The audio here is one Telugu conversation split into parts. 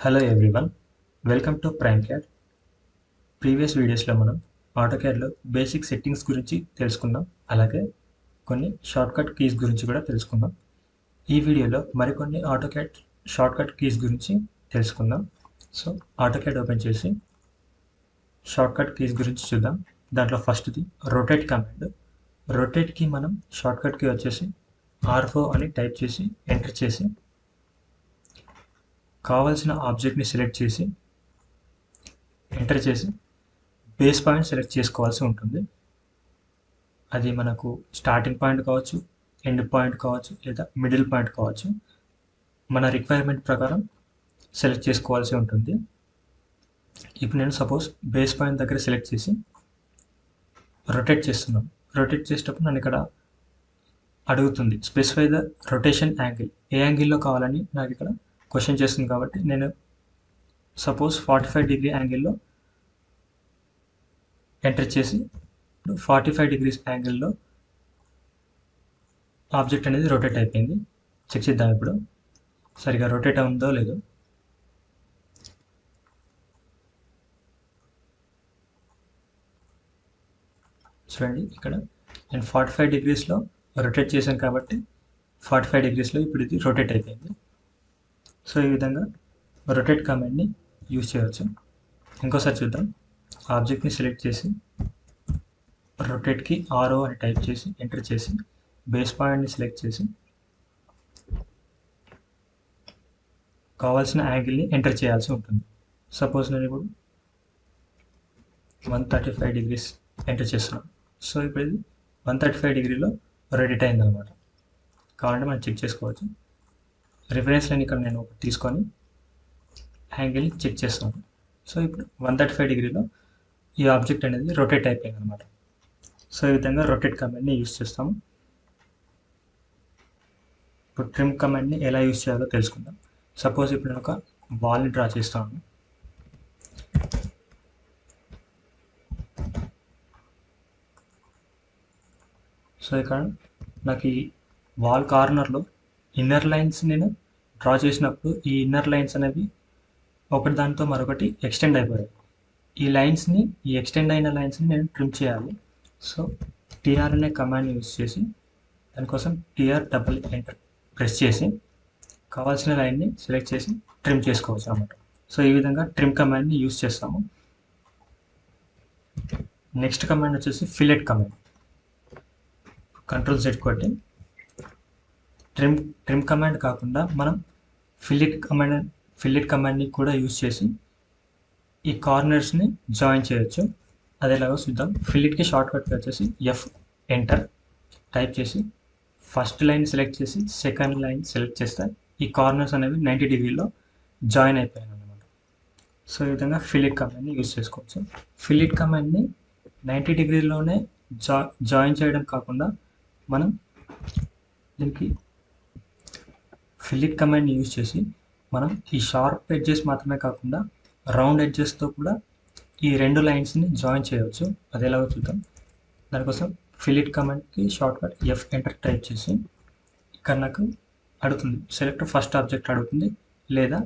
Hello everyone, welcome to PrimeCAD. Previous వీడియోస్లో మనం ఆటోక్యాడ్లో బేసిక్ సెట్టింగ్స్ గురించి తెలుసుకుందాం, అలాగే కొన్ని షార్ట్కట్ కీస్ గురించి కూడా తెలుసుకుందాం. ఈ వీడియోలో మరికొన్ని ఆటోక్యాడ్ షార్ట్కట్ కీస్ గురించి తెలుసుకుందాం. సో ఆటోక్యాడ్ ఓపెన్ చేసి షార్ట్కట్ కీస్ గురించి చూద్దాం. దాంట్లో ఫస్ట్ది రొటేట్ కమాండ్. రొటేట్కి మనం షార్ట్కట్ కీ వచ్చేసి R4 అని టైప్ చేసి ఎంటర్ చేసి కావాల్సిన ఆబ్జెక్ట్ని సెలెక్ట్ చేసి ఎంటర్ చేసి బేస్ పాయింట్ సెలెక్ట్ చేసుకోవాల్సి ఉంటుంది. అది మనకు స్టార్టింగ్ పాయింట్ కావచ్చు, ఎండ్ పాయింట్ కావచ్చు, లేదా మిడిల్ పాయింట్ కావచ్చు. మన రిక్వైర్మెంట్ ప్రకారం సెలెక్ట్ చేసుకోవాల్సి ఉంటుంది. ఇప్పుడు నేను సపోజ్ బేస్ పాయింట్ దగ్గర సెలెక్ట్ చేసి రొటేట్ చేస్తున్నాను. రొటేట్ చేసేటప్పుడు నన్ను ఇక్కడ అడుగుతుంది స్పెసిఫై ద రొటేషన్ యాంగిల్. ఏ యాంగిల్లో కావాలని నాకు ఇక్కడ క్వశ్చన్ చేస్తుంది. కాబట్టి నేను సపోజ్ 45 డిగ్రీ యాంగిల్లో ఎంటర్ చేసి 45 డిగ్రీస్ యాంగిల్లో ఆబ్జెక్ట్ అనేది రొటేట్ అయిపోయింది. చెక్ చేద్దాం ఇప్పుడు సరిగా రొటేట్ అవుతుందో లేదో. చూడండి, ఇక్కడ నేను 45 డిగ్రీస్లో రొటేట్ చేశాను కాబట్టి 45 డిగ్రీస్లో ఇప్పుడు ఇది రొటేట్ అయిపోయింది. సో ఈ విధంగా రొటేట్ కమాండ్ని యూజ్ చేయవచ్చు. ఇంకోసారి చూద్దాం. ఆబ్జెక్ట్ని సెలెక్ట్ చేసి రొటేట్కి RO అని టైప్ చేసి ఎంటర్ చేసి బేస్ పాయింట్ని సెలెక్ట్ చేసి కావాల్సిన యాంగిల్ని ఎంటర్ చేయాల్సి ఉంటుంది. సపోజ్ నేను ఇప్పుడు 135 డిగ్రీస్ ఎంటర్ చేస్తున్నాను. సో ఇప్పుడు ఇది 135 డిగ్రీలో రొటేట్ అయింది అనమాట. కావాలంటే మనం చెక్ చేసుకోవచ్చు. రిఫరెన్స్ లైన్ ఇక్కడ నేను ఒకటి తీసుకొని యాంగిల్ని చెక్ చేస్తాను. సో ఇప్పుడు 135 డిగ్రీలో ఈ ఆబ్జెక్ట్ అనేది రొటేట్ అయిపోయింది అనమాట. సో ఈ విధంగా రొటేట్ కమాండ్ని యూజ్ చేస్తాము. ఇప్పుడు ట్రిమ్ కమాండ్ని ఎలా యూజ్ చేయాలో తెలుసుకుందాం. సపోజ్ ఇప్పుడు నేను ఒక వాల్ని డ్రా చేస్తాను. సో ఇక్కడ నాకు ఈ వాల్ కార్నర్లో ఇన్నర్ లైన్స్ నేను డ్రా చేసినప్పుడు ఈ ఇన్నర్ లైన్స్ అనేవి ఒకటి దానితో మరొకటి ఎక్స్టెండ్ అయిపోయాయి. ఈ ఎక్స్టెండ్ అయిన లైన్స్ని నేను ట్రిమ్ చేయాలి. సో TR అనే కమాండ్ యూజ్ చేసి దానికోసం TR డబుల్ ఎంటర్ ప్రెస్ చేసి కావాల్సిన లైన్ని సెలెక్ట్ చేసి ట్రిమ్ చేసుకోవచ్చు అన్నమాట. సో ఈ విధంగా ట్రిమ్ కమాండ్ని యూజ్ చేస్తాము. నెక్స్ట్ కమాండ్ వచ్చేసి ఫిల్లెట్ కమాండ్. Ctrl Z కొట్టి ట్రిమ్ కమాండ్ కాకుండా మనం ఫిల్లెట్ కమాండ్ని కూడా యూజ్ చేసి ఈ కార్నర్స్ని జాయిన్ చేయొచ్చు. అది ఎలాగో చూద్దాం. ఫిల్లెట్కి షార్ట్ కట్ వచ్చేసి F ఎంటర్ టైప్ చేసి ఫస్ట్ లైన్ సెలెక్ట్ చేసి సెకండ్ లైన్ సెలెక్ట్ చేస్తే ఈ కార్నర్స్ అనేవి 90 డిగ్రీలో జాయిన్ అయిపోయాయి అన్నమాట. సో ఈ విధంగా ఫిల్లెట్ కమాండ్ని యూజ్ చేసుకోవచ్చు. ఫిల్లెట్ కమాండ్ని 90 డిగ్రీలోనే జాయిన్ చేయడం కాకుండా మనం దీనికి ఫిల్లెట్ కమాండ్ని యూజ్ చేసి మనం ఈ షార్ప్ ఎడ్జెస్ మాత్రమే కాకుండా రౌండ్ ఎడ్జెస్తో కూడా ఈ రెండు లైన్స్ని జాయిన్ చేయవచ్చు. అది ఎలాగో చూద్దాం. దానికోసం ఫిల్లెట్ కమాండ్కి shortcut F enter type చేసి ఇక్కడ నాకు అడుగుతుంది సెలెక్ట్ ఫస్ట్ ఆబ్జెక్ట్ అడుగుతుంది, లేదా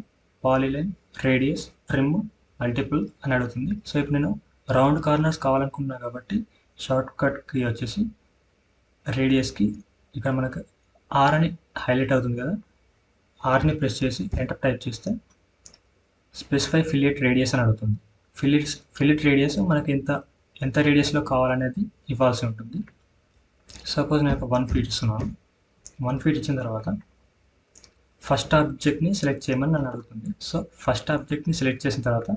పాలీలైన్, రేడియస్, ట్రిమ్, మల్టిపుల్ అని అడుగుతుంది. సో ఇప్పుడు నేను రౌండ్ కార్నర్స్ కావాలనుకున్నాను కాబట్టి షార్ట్ కట్కి వచ్చేసి రేడియస్కి ఇక్కడ మనకు R అని హైలైట్ అవుతుంది కదా, Rని ప్రెస్ చేసి ఎంటర్ టైప్ చేస్తే స్పెసిఫై ఫిల్లెట్ రేడియస్ అని అడుగుతుంది. ఫిల్లెట్ రేడియస్ మనకి ఎంత రేడియస్లో కావాలనేది ఇవ్వాల్సి ఉంటుంది. సపోజ్ నేను ఒక 1 ఫీట్ ఇస్తున్నాను. 1 ఫీట్ ఇచ్చిన తర్వాత ఫస్ట్ ఆబ్జెక్ట్ని సెలెక్ట్ చేయమని నన్ను అడుగుతుంది. సో ఫస్ట్ ఆబ్జెక్ట్ని సెలెక్ట్ చేసిన తర్వాత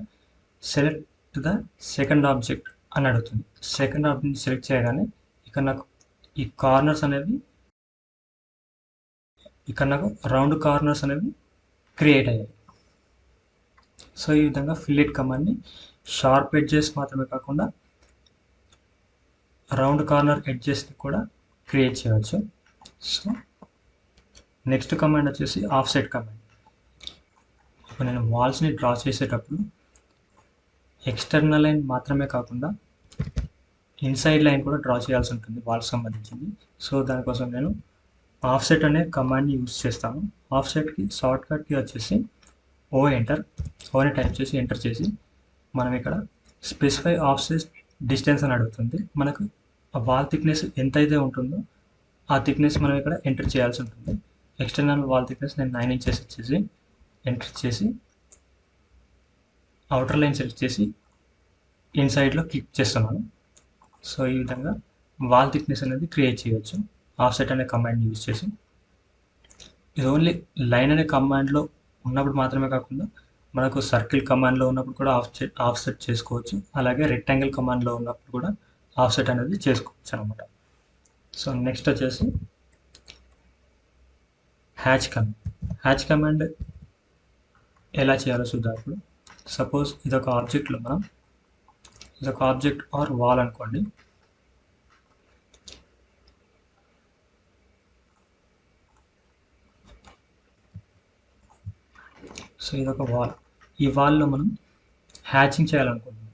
సెలెక్ట్ ద సెకండ్ ఆబ్జెక్ట్ అని అడుగుతుంది. సెకండ్ ఆబ్జెక్ట్ని సెలెక్ట్ చేయగానే ఇక్కడ నాకు ఈ కార్నర్స్ అనేవి రౌండ్ కార్నర్స్ అనేవి క్రియేట్ అయ్యాయి. సో ఈ విధంగా ఫిల్లెట్ కమాండ్ని షార్ప్ ఎడ్జెస్ మాత్రమే కాకుండా రౌండ్ కార్నర్ ఎడ్జెస్ని కూడా క్రియేట్ చేయవచ్చు. సో నెక్స్ట్ కమాండ్ వచ్చేసి ఆఫ్సెట్ కమాండ్. ఇప్పుడు నేను వాల్స్ని డ్రా చేసేటప్పుడు ఎక్స్టర్నల్ లైన్ మాత్రమే కాకుండా ఇన్సైడ్ లైన్ కూడా డ్రా చేయాల్సి ఉంటుంది వాల్స్ సంబంధించింది. సో దానికోసం నేను ఆఫ్సెట్ అనే కమాండ్ని యూజ్ చేస్తాను. ఆఫ్సెట్కి షార్ట్ కట్కి వచ్చేసి ఓని టైప్ చేసి ఎంటర్ చేసి మనం ఇక్కడ స్పెసిఫై ఆఫ్సెట్ డిస్టెన్స్ అని అడుగుతుంది. మనకు ఆ వాల్ థిక్నెస్ ఎంతైతే ఉంటుందో ఆ థిక్నెస్ మనం ఇక్కడ ఎంటర్ చేయాల్సి ఉంటుంది. ఎక్స్టర్నల్ వాల్ థిక్నెస్ నేను 9 ఇంచెస్ ఇచ్చేసి ఎంటర్ చేసి అవుటర్ లైన్ సెలెక్ట్ చేసి ఇన్సైడ్లో క్లిక్ చేస్తున్నాను. సో ఈ విధంగా వాల్ థిక్నెస్ అనేది క్రియేట్ చేయవచ్చు ఆఫ్సెట్ అనే కమాండ్ యూజ్ చేసి. ఇది ఓన్లీ లైన్ అనే కమాండ్లో ఉన్నప్పుడు మాత్రమే కాకుండా మనకు సర్కిల్ కమాండ్లో ఉన్నప్పుడు కూడా ఆఫ్సెట్ చేసుకోవచ్చు. అలాగే రెక్టాంగిల్ కమాండ్లో ఉన్నప్పుడు కూడా ఆఫ్సెట్ అనేది చేసుకోవచ్చు అనమాట. సో నెక్స్ట్ వచ్చేసి హ్యాచ్ కమాండ్ ఎలా చేయాలో చూద్దాం. ఇప్పుడు సపోజ్ ఇదొక ఆబ్జెక్ట్ ఆర్ వాల్ అనుకోండి. సో ఇదొక వాల్. ఈ వాల్లో మనం హ్యాచింగ్ చేయాలనుకుంటున్నాం.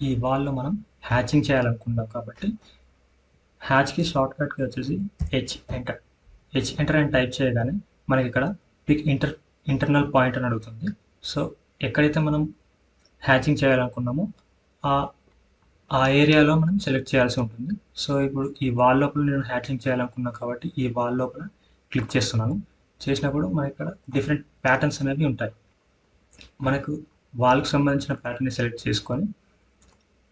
ఈ వాల్లో మనం హ్యాచింగ్ చేయాలనుకుంటాం కాబట్టి హ్యాచ్కి షార్ట్ కట్కి వచ్చేసి హెచ్ ఎంటర్ అని టైప్ చేయగానే మనకి ఇక్కడ పిక్ ఇంటర్నల్ పాయింట్ అని అడుగుతుంది. సో ఎక్కడైతే మనం హ్యాచింగ్ చేయాలనుకున్నామో ఆ ఏరియాలో మనం సెలెక్ట్ చేయాల్సి ఉంటుంది. సో ఇప్పుడు ఈ వాల్ లోపల నేను హ్యాచింగ్ చేయాలనుకున్నాను కాబట్టి ఈ వాల్ లోపల క్లిక్ చేస్తున్నాను. చేసినప్పుడు మనకి ఇక్కడ డిఫరెంట్ ప్యాటర్న్స్ అనేవి ఉంటాయి. మనకు వాల్కి సంబంధించిన ప్యాటర్న్ని సెలెక్ట్ చేసుకొని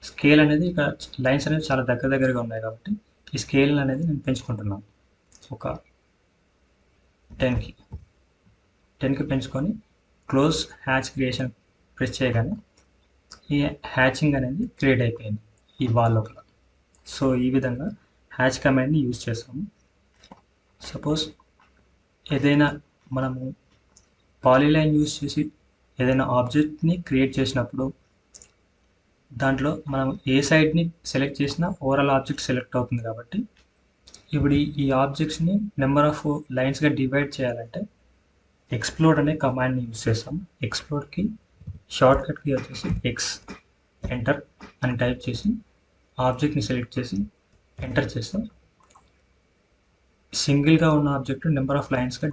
స్కేల్ అనేది ఇక్కడ లైన్స్ అనేవి చాలా దగ్గరగా ఉన్నాయి కాబట్టి ఈ స్కేల్ అనేది నేను పెంచుకుంటున్నాను. ఒక 10కి పెంచుకొని క్లోజ్ హ్యాచ్ క్రియేషన్ ప్రెస్ చేయగానే ఈ హ్యాచింగ్ అనేది క్రియేట్ అయిపోయింది ఈ వాల్ లోపల. సో ఈ విధంగా హ్యాచ్ కమాండ్ని యూజ్ చేస్తాము. సపోజ్ ఏదైనా మనము పాలీలైన్ యూజ్ చేసి ఏదైనా ఆబ్జెక్ట్ని క్రియేట్ చేసినప్పుడు దాంట్లో మనం ఏ సైడ్ని సెలెక్ట్ చేసినా ఓవరాల్ ఆబ్జెక్ట్ సెలెక్ట్ అవుతుంది కాబట్టి ఇప్పుడు ఈ ఆబ్జెక్ట్స్ని నెంబర్ ఆఫ్ లైన్స్గా డివైడ్ చేయాలంటే ఎక్స్ప్లోడ్ అనే కమాండ్ని యూజ్ చేస్తాం. ఎక్స్ప్లోడ్కి షార్ట్ కట్కి వచ్చేసి ఎక్స్ ఎంటర్ అని టైప్ చేసి ఆబ్జెక్ట్ని సెలెక్ట్ చేసి ఎంటర్ చేస్తే సింగిల్గా ఉన్న ఆబ్జెక్ట్ నెంబర్ ఆఫ్ లైన్స్గా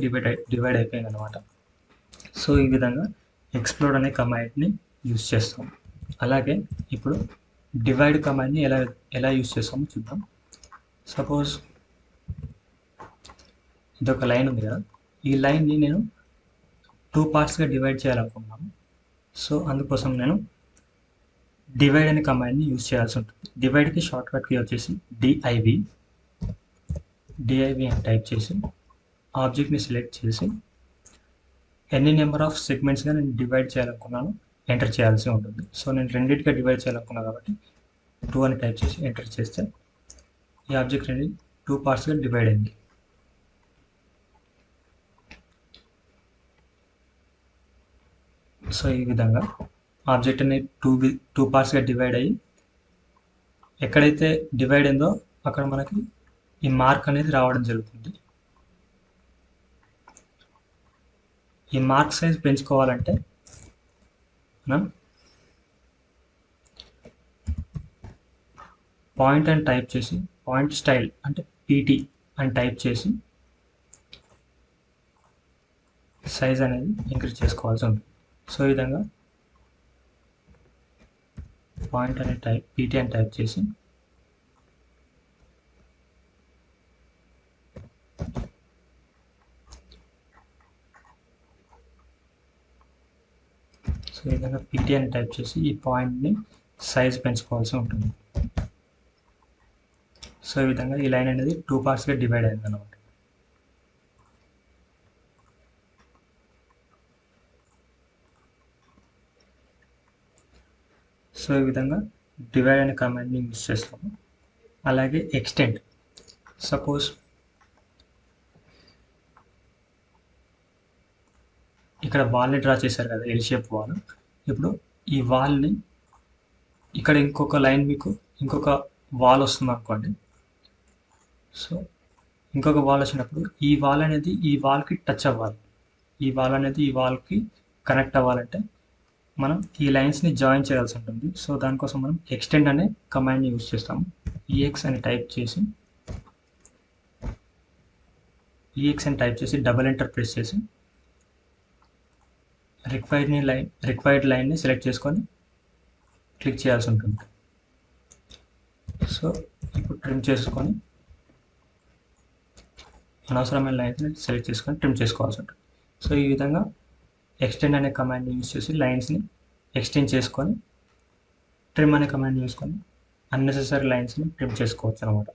డివైడ్ అయిపోయింది అనమాట. సో ఈ విధంగా ఎక్స్ప్లోడ్ అనే కమాండ్ని యూజ్ చేస్తాం. అలాగే ఇప్పుడు డివైడ్ కమాండ్ని ఎలా యూజ్ చేస్తామో చూద్దాం. సపోజ్ ఇదొక లైన్ ఉంది కదా, ఈ లైన్ని నేను 2 పార్ట్స్గా డివైడ్ చేయాలనుకుంటున్నాను. సో అందుకోసం నేను డివైడ్ అనే కమాండ్ని యూజ్ చేయాల్సి ఉంటుంది. డివైడ్కి షార్ట్ కట్కి వచ్చేసి డిఐవి అని టైప్ చేసి ఆబ్జెక్ట్ని సెలెక్ట్ చేసి ఎన్ని నెంబర్ ఆఫ్ సెగ్మెంట్స్గా నేను డివైడ్ చేయాలనుకున్నాను ఎంటర్ చేయాల్సి ఉంటుంది. సో నేను రెండింటిగా డివైడ్ చేయాలనుకున్నాను కాబట్టి 2 అని టైప్ చేసి ఎంటర్ చేస్తే ఈ ఆబ్జెక్ట్ అనేది 2 పార్ట్స్గా డివైడ్ అయింది. సో ఈ విధంగా ఆబ్జెక్ట్ అనేది 2 పార్ట్స్గా డివైడ్ అయ్యి ఎక్కడైతే డివైడ్ అయిందో అక్కడ మనకి ఈ మార్క్ అనేది రావడం జరుగుతుంది. ఈ మార్క్ సైజ్ పెంచుకోవాలంటే మనం పాయింట్ అని టైప్ చేసి పాయింట్ స్టైల్ అంటే పీటీ అని టైప్ చేసి సైజ్ అనేది ఇంక్రీజ్ చేసుకోవాల్సి ఉంటుంది. సో ఈ విధంగా పాయింట్ అనే పీటీ అని టైప్ చేసి సో ఈ విధంగా పీటీ అని టైప్ చేసి ఈ పాయింట్ని సైజ్ పెంచుకోవాల్సి ఉంటుంది. సో ఈ విధంగా ఈ లైన్ అనేది 2 పార్ట్స్గా డివైడ్ అయింది అన్నమాట. సో ఈ విధంగా డివైడ్ అనే కమాండ్ని యూజ్ చేస్తాము. అలాగే ఎక్స్టెండ్. సపోజ్ ఇక్కడ వాల్ని డ్రా చేశారు కదా, ఎల్ షేప్ వాల్. ఇప్పుడు ఈ వాల్ని ఇక్కడ ఇంకొక లైన్ మీకు ఇంకొక వాల్ వస్తుంది అనుకోండి. సో ఇంకొక వాల్ వచ్చినప్పుడు ఈ వాల్ అనేది ఈ వాల్కి టచ్ అవ్వాలి. ఈ వాల్ అనేది ఈ వాల్కి కనెక్ట్ అవ్వాలంటే మనం ఈ లైన్స్ని జాయిన్ చేయాల్సి ఉంటుంది. సో దానికోసం మనం ఎక్స్టెండ్ అనే కమాండ్ని యూజ్ చేస్తాము. ఈఎక్స్ అని టైప్ చేసి EX అని టైప్ చేసి డబుల్ ఎంటర్ ప్రెస్ చేసి రిక్వైర్డ్ లైన్ని సెలెక్ట్ చేసుకొని క్లిక్ చేయాల్సి ఉంటుంది. సో ఇప్పుడు ట్రిమ్ చేసుకొని అనవసరమైన లైన్స్ని సెలెక్ట్ చేసుకొని ట్రిమ్ చేసుకోవాల్సి ఉంటుంది. సో ఈ విధంగా ఎక్స్టెండ్ అనే కమాండ్ని యూజ్ చేసి లైన్స్ని ఎక్స్టెండ్ చేసుకొని ట్రిమ్ అనే కమాండ్ చేసుకొని అన్నెసెసరీ లైన్స్ని ట్రిమ్ చేసుకోవచ్చు అనమాట.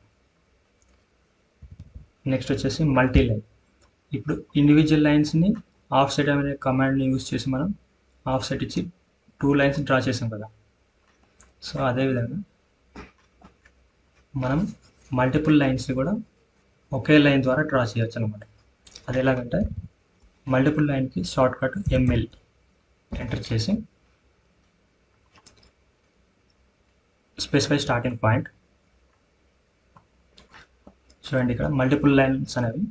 నెక్స్ట్ వచ్చేసి మల్టీ లైన్. ఇప్పుడు ఇండివిజువల్ లైన్స్ని ఆఫ్ సెట్ అనే కమాండ్ని యూజ్ చేసి మనం ఆఫ్ సెట్ ఇచ్చి 2 లైన్స్ డ్రా చేసాం కదా. సో అదేవిధంగా మనం మల్టిపుల్ లైన్స్ని కూడా ఒకే లైన్ ద్వారా డ్రా చేయొచ్చు అనమాట. అది ఎలాగంటే మల్టిపుల్ లైన్కి షార్ట్ కట్ ML ఎంటర్ చేసి స్పెసిఫై స్టార్టింగ్ పాయింట్. చూడండి ఇక్కడ మల్టిపుల్ లైన్స్ అనేవి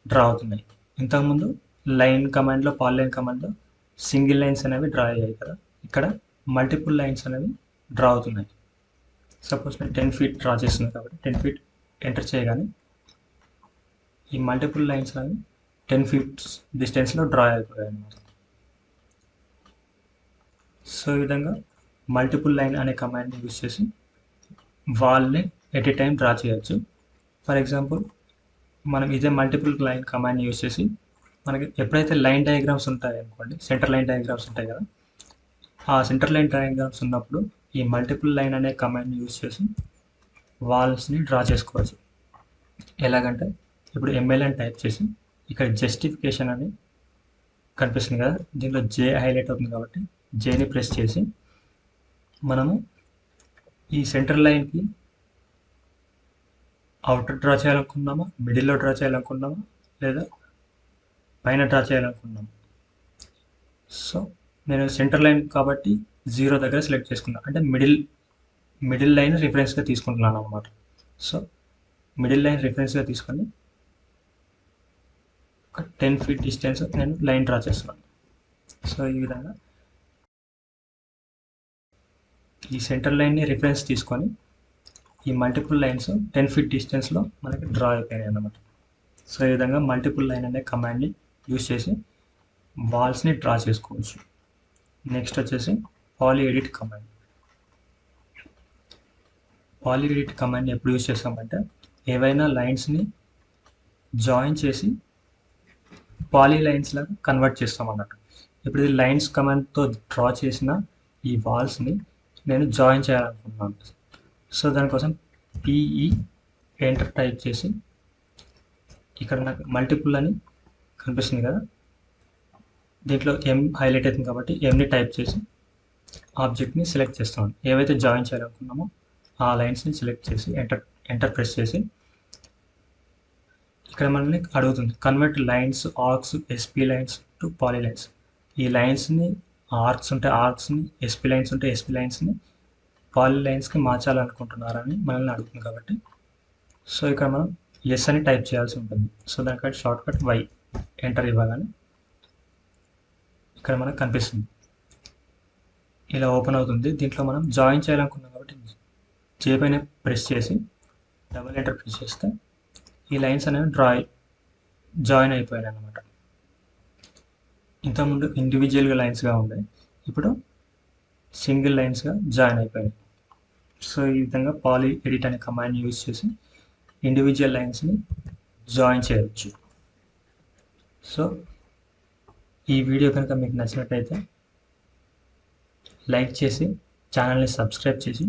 డ్రా అవుతున్నాయి. ఇంతకుముందు లైన్ కమాండ్లో పాలిలైన్ కమాండ్లో సింగిల్ లైన్స్ అనేవి డ్రా అయ్యాయి కదా, ఇక్కడ మల్టిపుల్ లైన్స్ అనేవి డ్రా అవుతున్నాయి. సపోజ్ నేను 10 feet డ్రా చేస్తున్నాను కాబట్టి 10 feet ఎంటర్ చేయగానే ఈ మల్టిపుల్ లైన్స్ అనేవి 10 feet డిస్టెన్స్లో డ్రా అయిపోయాయి అన్నమాట. సో ఈ విధంగా మల్టిపుల్ లైన్ అనే కమాండ్ని యూజ్ చేసి వాల్ని ఎట్ ఏ టైం డ్రా చేయొచ్చు. ఫర్ ఎగ్జాంపుల్ మనం ఇదే మల్టిపుల్ లైన్ కమాండ్ని యూజ్ చేసి మనకి ఎప్పుడైతే లైన్ డయాగ్రామ్స్ ఉంటాయి అనుకోండి, సెంటర్ లైన్ డయాగ్రామ్స్ ఉంటాయి కదా, ఆ సెంటర్ లైన్ డయాగ్రామ్స్ ఉన్నప్పుడు ఈ మల్టిపుల్ లైన్ అనే కమాండ్ని యూజ్ చేసి వాల్స్ని డ్రా చేసుకోవచ్చు. ఎలాగంటే ఇప్పుడు ML అని టైప్ చేసి ఇక్కడ జస్టిఫికేషన్ అని కనిపిస్తుంది కదా, దీనిలో J హైలైట్ అవుతుంది కాబట్టి Jని ప్రెస్ చేసి మనము ఈ సెంటర్ లైన్కి అవుటర్ డ్రా చేయాలనుకున్నామా, మిడిల్లో డ్రా చేయాలనుకున్నామా, లేదా పైన డ్రా చేయాలనుకున్నాము. సో నేను సెంటర్ లైన్ కాబట్టి 0 దగ్గర సెలెక్ట్ చేసుకున్నాను, అంటే మిడిల్ లైన్ రిఫరెన్స్గా తీసుకుంటున్నాను అనమాట. సో మిడిల్ లైన్ రిఫరెన్స్గా తీసుకొని ఒక 10 feet డిస్టెన్స్ నేను లైన్ డ్రా చేస్తున్నాను. సో ఈ విధంగా ఈ సెంటర్ లైన్ని రిఫరెన్స్ తీసుకొని ఈ మల్టిపుల్ లైన్స్ 10 feet డిస్టెన్స్లో మనకి డ్రా అయిపోయాయి అన్నమాట. సో ఈ విధంగా మల్టిపుల్ లైన్ అనే కమాండ్ని యూజ్ చేసి వాల్స్ని డ్రా చేసుకోవచ్చు. నెక్స్ట్ వచ్చేసి poly edit command. Poly edit కమాండ్ని ఎప్పుడు యూజ్ చేస్తామంటే ఏవైనా లైన్స్ని జాయిన్ చేసి పాలీ లైన్స్ లాగా కన్వర్ట్ చేస్తాం అన్నట్టు. ఇప్పుడు ఇది లైన్స్ కమాండ్తో డ్రా చేసిన ఈ వాల్స్ని నేను జాయిన్ చేయాలనుకుంటున్నాను. సో దానికోసం PE ఎంటర్ టైప్ చేసి ఇక్కడ నాకు మల్టిపుల్ అని కనిపిస్తుంది కదా, దీంట్లో M హైలైట్ అవుతుంది కాబట్టి Mని టైప్ చేసి ఆబ్జెక్ట్ని సెలెక్ట్ చేస్తాను. ఏవైతే జాయిన్ చేయాలనుకున్నామో ఆ లైన్స్ని సెలెక్ట్ చేసి ఎంటర్ ప్రెస్ చేసి ఇక్కడ మనల్ని అడుగుతుంది convert lines arcs SP lines to polylines. ఈ లైన్స్ని ఆర్క్స్ ఉంటే ఆర్క్స్ని, SP లైన్స్ ఉంటే SP లైన్స్ని పాలీ లైన్స్కి మార్చాలనుకుంటున్నారని మనల్ని అడుగుతుంది కాబట్టి సో ఇక్కడ మనం ఎస్ అని టైప్ చేయాల్సి ఉంటుంది. సో దానికంటే షార్ట్ కట్ Y ఎంటర్ ఇవ్వగానే ఇక్కడ మనకు కనిపిస్తుంది, ఇలా ఓపెన్ అవుతుంది. దీంట్లో మనం జాయిన్ చేయాలనుకున్నాం కాబట్టి J పైన ప్రెస్ చేసి డబుల్ ఎంటర్ ప్రెస్ చేస్తే ఈ లైన్స్ అనేవి జాయిన్ అయిపోయాయి అన్నమాట. ఇంతకుముందు ఇండివిజువల్గా లైన్స్గా ఉండే, ఇప్పుడు సింగిల్ లైన్స్గా జాయిన్ అయిపోయాయి. సో ఈ విధంగా పాలీ ఎడిట్ అనే కమాండ్ని యూజ్ చేసి ఇండివిజువల్ లైన్స్ని జాయిన్ చేయవచ్చు. సో ఈ వీడియో కనుక మీకు నచ్చినట్టయితే లైక్ చేసి ఛానల్ని సబ్స్క్రైబ్ చేసి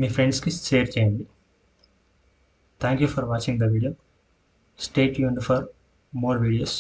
మీ ఫ్రెండ్స్కి షేర్ చేయండి. Thank you for watching the video. Stay tuned for more videos.